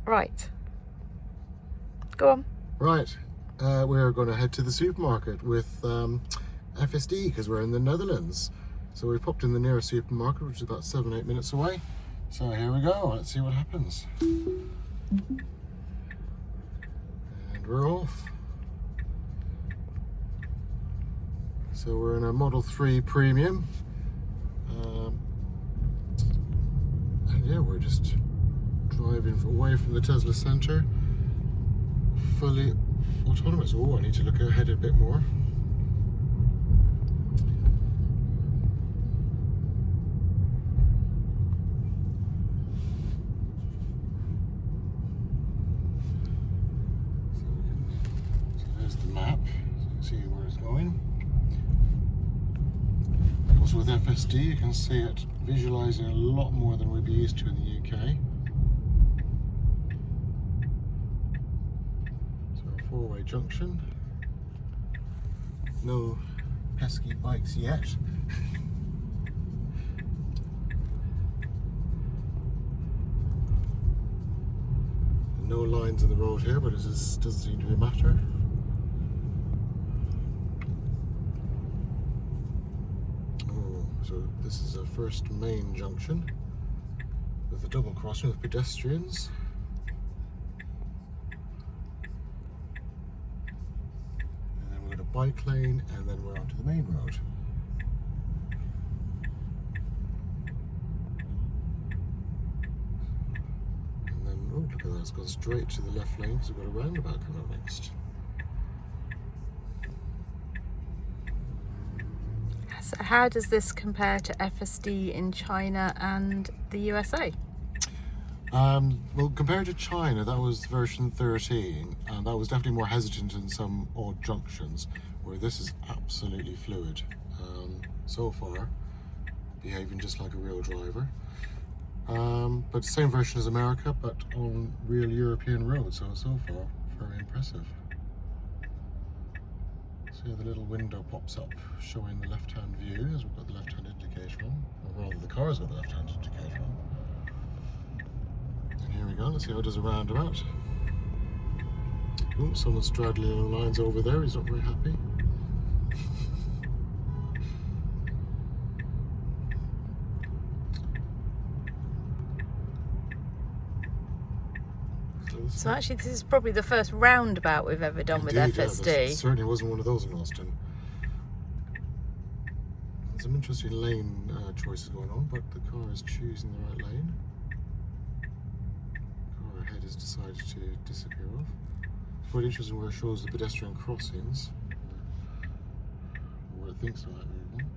Right. Go on. Right. We're going to head to the supermarket with FSD because we're in the Netherlands. So we popped in the nearest supermarket, which is about 7-8 minutes away. So here we go. Let's see what happens. And we're off. So we're in a Model 3 Premium. And yeah, we're just driving away from the Tesla Centre. Fully autonomous. Oh, I need to look ahead a bit more. So there's the map, so you can see where it's going. Also with FSD, you can see it visualising a lot more than we'd be used to in the UK. So a four-way junction. No pesky bikes yet. No lines in the road here, but it just doesn't seem to be a matter. Oh, so this is a first main junction with a double crossing with pedestrians. And then we've got a bike lane, and then we're onto the main road. Oh, look at that, it's gone straight to the left lane because we've got a roundabout coming up next. So how does this compare to FSD in China and the USA? Well, compared to China, that was version 13, and that was definitely more hesitant in some odd junctions, where this is absolutely fluid. So far, behaving just like a real driver. But same version as America, but on real European roads, so far, very impressive. So the little window pops up showing the left-hand view, as we've got the left-hand indicator on, or rather the car's got the left-hand indicator on. And here we go, let's see how it does a roundabout. Oh, someone's straddling the lines over there, he's not very happy. So actually this is probably the first roundabout we've ever done with FSD. Yeah, certainly wasn't one of those in Austin. There's some interesting lane choices going on, but the car is choosing the right lane. The car ahead has decided to disappear off. It's quite interesting where it shows the pedestrian crossings, or where it thinks there might be one.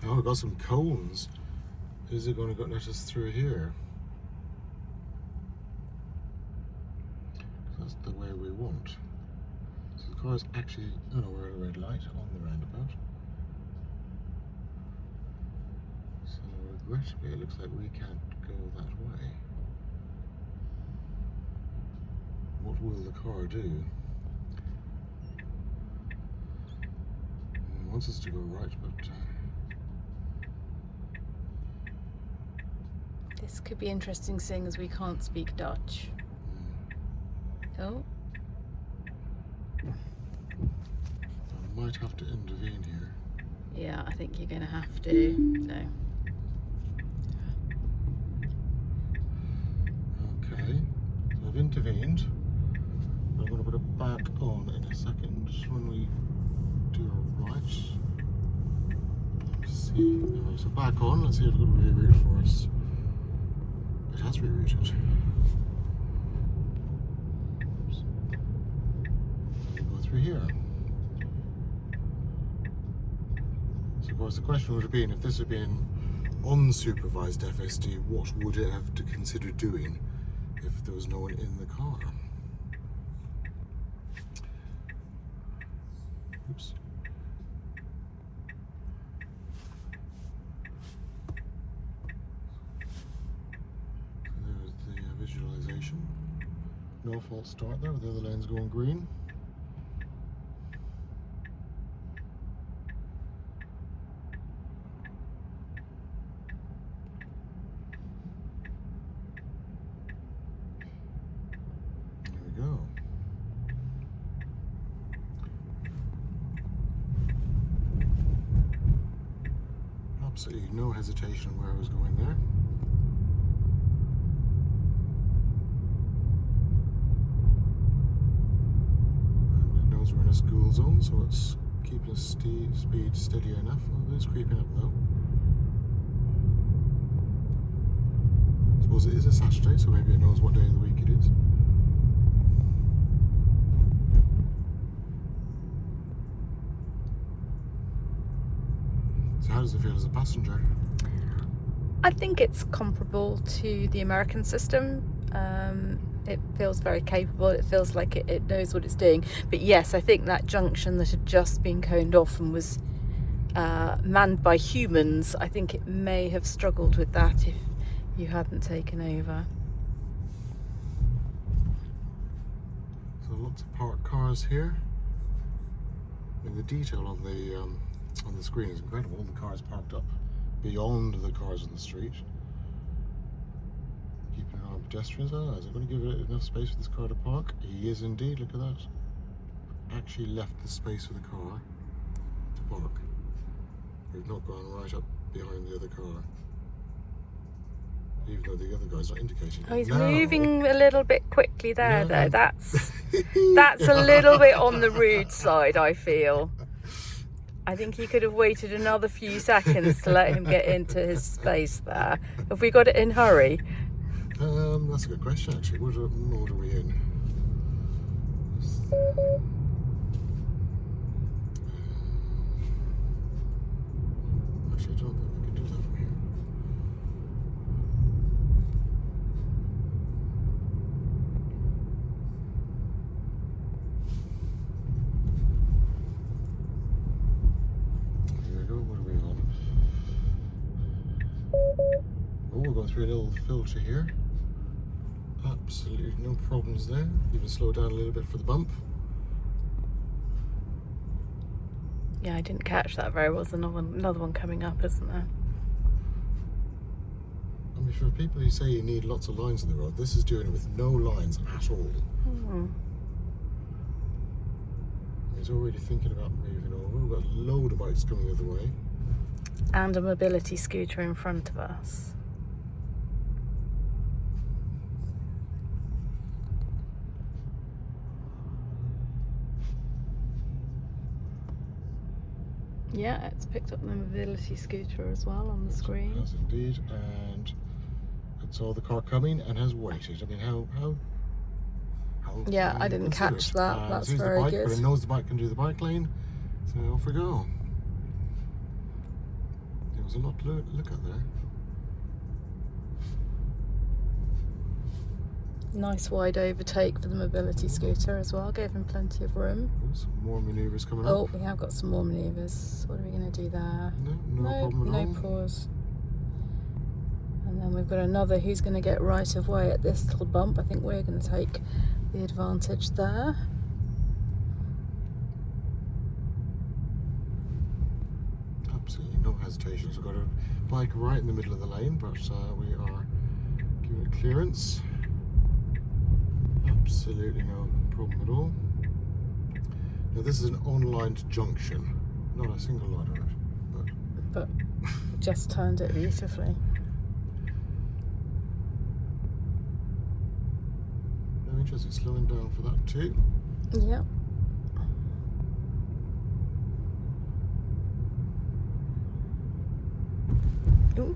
Oh, we've got some cones. Is it going to let us through here? That's the way we want. So the car is actually, oh no, we're at a red light on the roundabout. So regrettably, it looks like we can't go that way. What will the car do? It wants us to go right, but this could be interesting seeing as we can't speak Dutch. Oh. I might have to intervene here. Yeah, I think you're going to have to. No. Okay, so I've intervened. I'm going to put it back on in a second when we do a right. Let's see. Anyway, so back on. Let's see if it's going to reroute for us. It has rerouted. Oops. We'll go through here. So of course the question would have been, if this had been unsupervised FSD, what would it have to consider doing if there was no one in the car? Oops. Visualization. No false start there with the other lanes going green. Absolutely no hesitation where I was going there. And it knows we're in a school zone, so it's keeping speed steady enough. Oh, it is creeping up though. I suppose it is a Saturday, so maybe it knows what day of the week it is. So how does it feel as a passenger? I think it's comparable to the American system. It feels very capable. It feels like it knows what it's doing. But yes, I think that junction that had just been coned off and was manned by humans, I think it may have struggled with that if you hadn't taken over. So lots of parked cars here. I mean, the detail on the screen is incredible. All the cars parked up beyond the cars on the street. Keeping an eye on pedestrians. Oh, is it going to give it enough space for this car to park? He is indeed. Look at that. Actually left the space for the car to park. We've not gone right up behind the other car. Even though the other guy's not indicating. Oh, he's No. moving a little bit quickly there, No. though. That's a little bit on the rude side, I feel. I think he could have waited another few seconds to let him get into his space there. Have we got it in hurry? That's a good question, actually. What mode are we in? Actually, I don't think we can do that from here. Here we go. What are we on? Oh, we're going through a little filter here. Absolutely no problems there. Even slow down a little bit for the bump. Yeah, I didn't catch that very well. There's another one coming up, isn't there? I mean, for people who say you need lots of lines in the road, this is doing it with no lines at all. He's already thinking about moving over. We've got a load of bikes coming the other way. And a mobility scooter in front of us. Yeah, it's picked up the mobility scooter as well on the screen. It has indeed, and it saw the car coming and has waited. I mean, how Yeah, I didn't catch that. That's very the bike, good. but it knows the bike can do the bike lane, so off we go. There was a lot to look at there. Nice wide overtake for the mobility scooter as well. Gave him plenty of room. Oh, some more manoeuvres coming Oh, up. we have got some more manoeuvres. What are we going to do there? No problem at all. No pause. And then we've got another who's going to get right of way at this little bump. I think we're going to take the advantage there. Absolutely no hesitation. So we've got a bike right in the middle of the lane, but we are giving it clearance. Absolutely no problem at all. Now this is an unlined junction, not a single line on it, But just turned it beautifully. no interesting slowing down for that too. Yep. Ooh.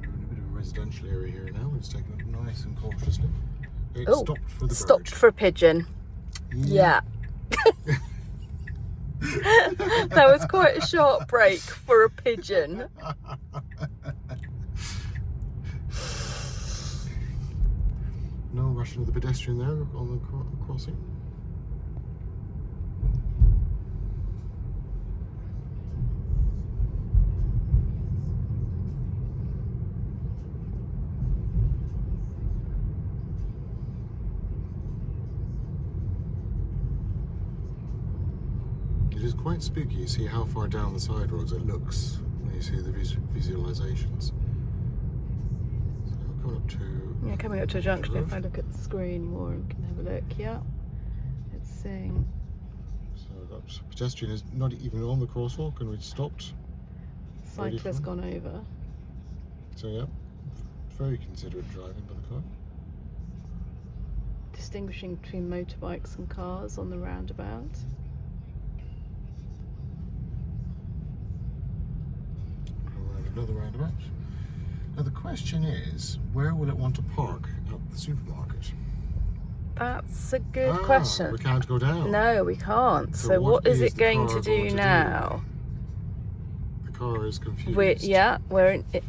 We're in a bit of a residential area here now. We're just taking it nice and cautiously. It Oh, stopped for the stopped bird. for a pigeon. Yeah. That was quite a sharp break for a pigeon. No rushing of the pedestrian there on the crossing. It is quite spooky. You see how far down the side roads it looks when you see the visualizations. So coming up to... Yeah, coming up to a junction, if I look at the screen more and can have a look, yeah. It's saying... So we've got pedestrian is not even on the crosswalk, and we'd stopped. Cyclist gone over. So yeah, very considerate driving by the car. Distinguishing between motorbikes and cars on the roundabout. Around another roundabout. Now the question is, where will it want to park at the supermarket? That's a good question. We can't go down. No, we can't. So So what is it the going car to do now? The car is confused. We're in it.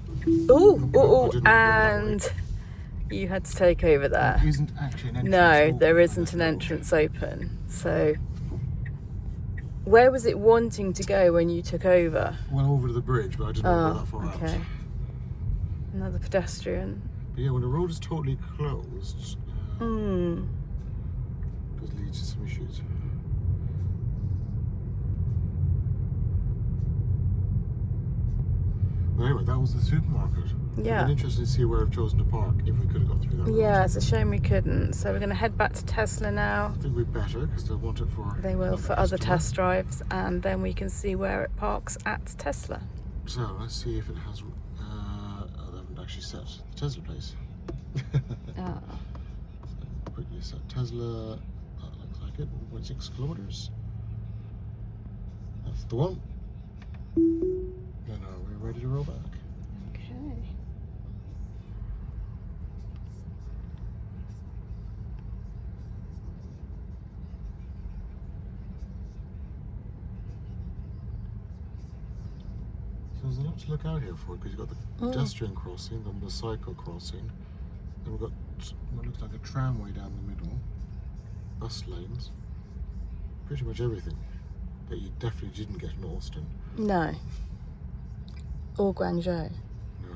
And you had to take over there. There isn't actually an entrance No, open there on isn't this an road. entrance open. So where was it wanting to go when you took over? Well, over to the bridge, but I didn't want to go that far okay. out. Another pedestrian. But yeah, when the road is totally closed, it does lead to some issues. But anyway, that was the supermarket. Yeah. It'd been interesting to see where I've chosen to park if we could have got through that road. Yeah, it's a shame we couldn't. So we're going to head back to Tesla now. I think we'd better, because they'll want it for They will another for other customer. test drives, and then we can see where it parks at Tesla. So let's see if it has. Oh, they haven't actually set the Tesla place. Ah. So quickly set Tesla. That looks like it. 1.6 kilometers. That's the one. And now we're ready to roll back. Okay. So there's a lot to look out here for, because you've got the pedestrian crossing, then the cycle crossing, then we've got what looks like a tramway down the middle, bus lanes, pretty much everything that you definitely didn't get in Austin. No. Or Guangzhou. No.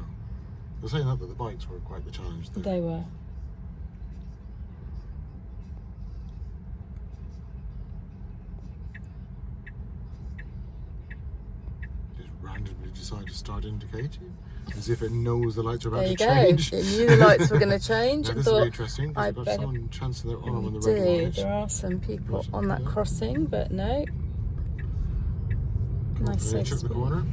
They're saying that, but the bikes were quite the challenge there. They were. Just randomly decide to start indicating, as if it knows the lights are about There you to go. change. It knew the lights were going to change Now, and this will be thought, interesting, I because they've got better someone chancing their arm on the do. red light. There are some people Right, on that yeah. crossing, but no. Nice Confidently safe took the speed. corner.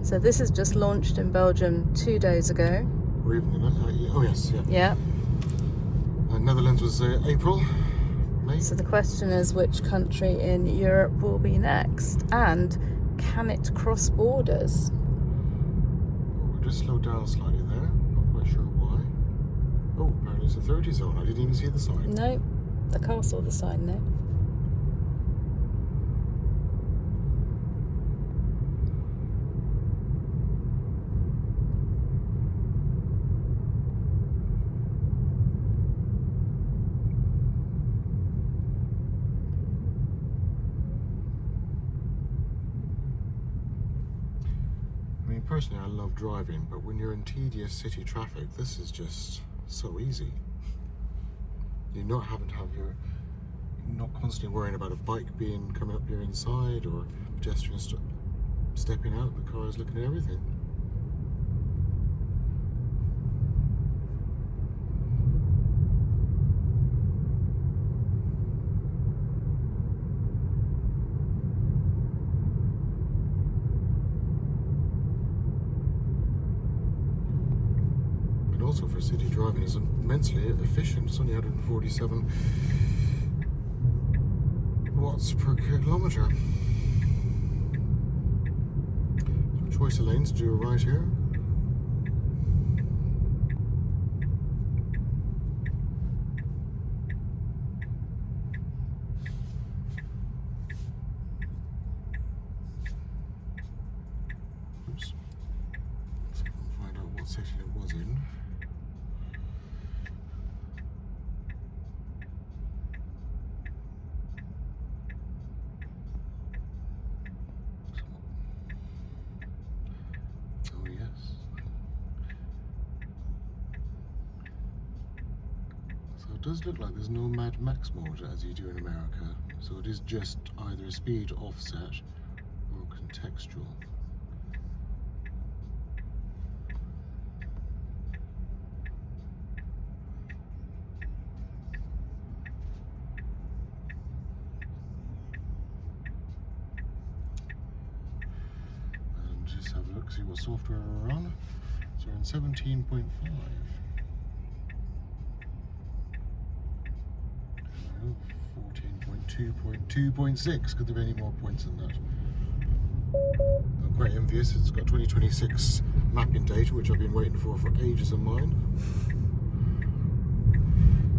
So this is just launched in Belgium 2 days ago. Or even the oh yes, yeah. Yeah. Netherlands was April, May. So the question is, which country in Europe will be next? And can it cross borders? We just slowed down slightly there. Not quite sure why. Oh, apparently it's a 30 zone. I didn't even see the sign. No. The car saw the sign though. I mean, personally, I love driving, but when you're in tedious city traffic, this is just so easy. You're not having to have not constantly worrying about a bike coming up your inside, or pedestrians stepping out. The car is looking at everything. And also for city driving, is immensely efficient. It's only 147 watts per kilometre. So choice of lanes to do right here. Oops. So we can find out what section it was in. Oh yes. So it does look like there's no Mad Max mode as you do in America. So it is just either a speed offset or contextual. see what software we're on. So we're in 17.5. 14.2.2.6. Could there be any more points than that? I'm quite envious. It's got 2026 mapping data, which I've been waiting for ages of mine.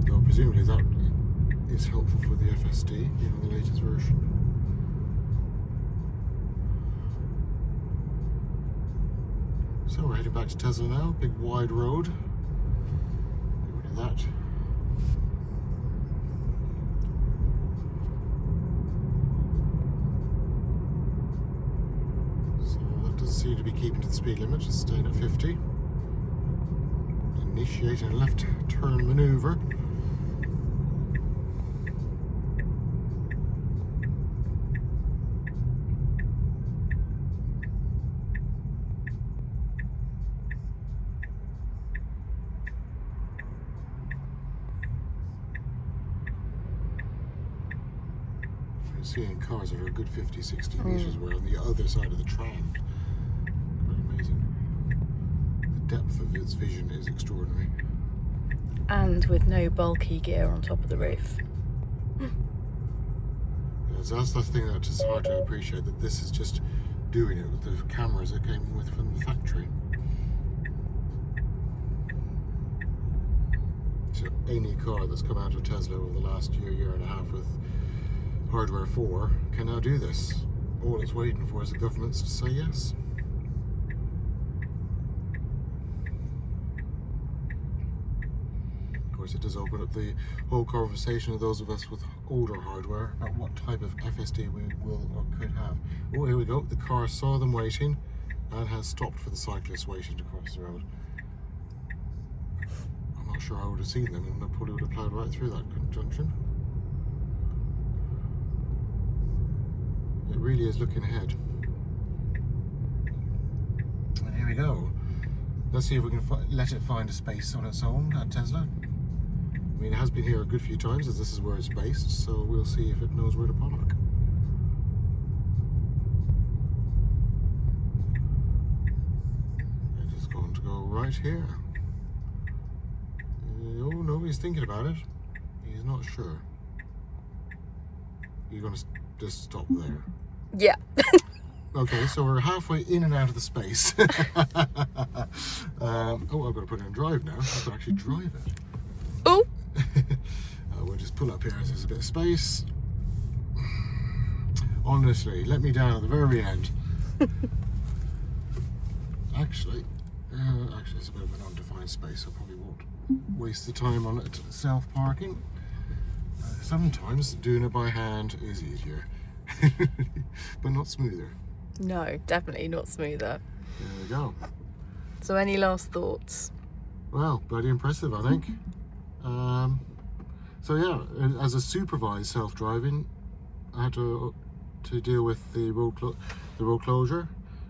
Though presumably that is helpful for the FSD, the latest version. So we're heading back to Tesla now. Big wide road. Get rid of that. Seem to be keeping to the speed limit, just staying at 50. Initiating a left turn manoeuvre. You're seeing cars that are a good 50-60 metres away on the other side of the tram. The depth of its vision is extraordinary. And with no bulky gear on top of the roof. So that's the thing that is hard to appreciate, that this is just doing it with the cameras that came with from the factory. So any car that's come out of Tesla over the last year and a half with hardware 4 can now do this. All it's waiting for is the governments to say yes. It does open up the whole conversation of those of us with older hardware about what type of FSD we will or could have. Oh, here we go. The car saw them waiting and has stopped for the cyclists waiting to cross the road. I'm not sure I would have seen them, and I probably would have plowed right through that junction. It really is looking ahead. And here we go. Let's see if we can let it find a space on its own at Tesla. I mean, it has been here a good few times, as this is where it's based, so we'll see if it knows where to park. It is going to go right here. Oh no, he's thinking about it. He's not sure. You're going to just stop there. Yeah. Okay, so we're halfway in and out of the space. Oh, I've got to put it in drive now. I've got to actually drive it. Oh! We'll just pull up here as there's a bit of space. Honestly, let me down at the very end. Actually, it's a bit of an undefined space. I probably won't waste the time on it self-parking. Sometimes doing it by hand is easier, but not smoother. No, definitely not smoother. There we go. So any last thoughts? Well, bloody impressive, I think. So yeah, as a supervised self-driving, I had to deal with the road closure,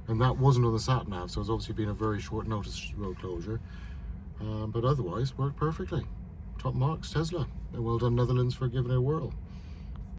and that wasn't on the sat nav, so it's obviously been a very short notice road closure. But otherwise, worked perfectly. Top marks, Tesla, and well done Netherlands for giving it a whirl.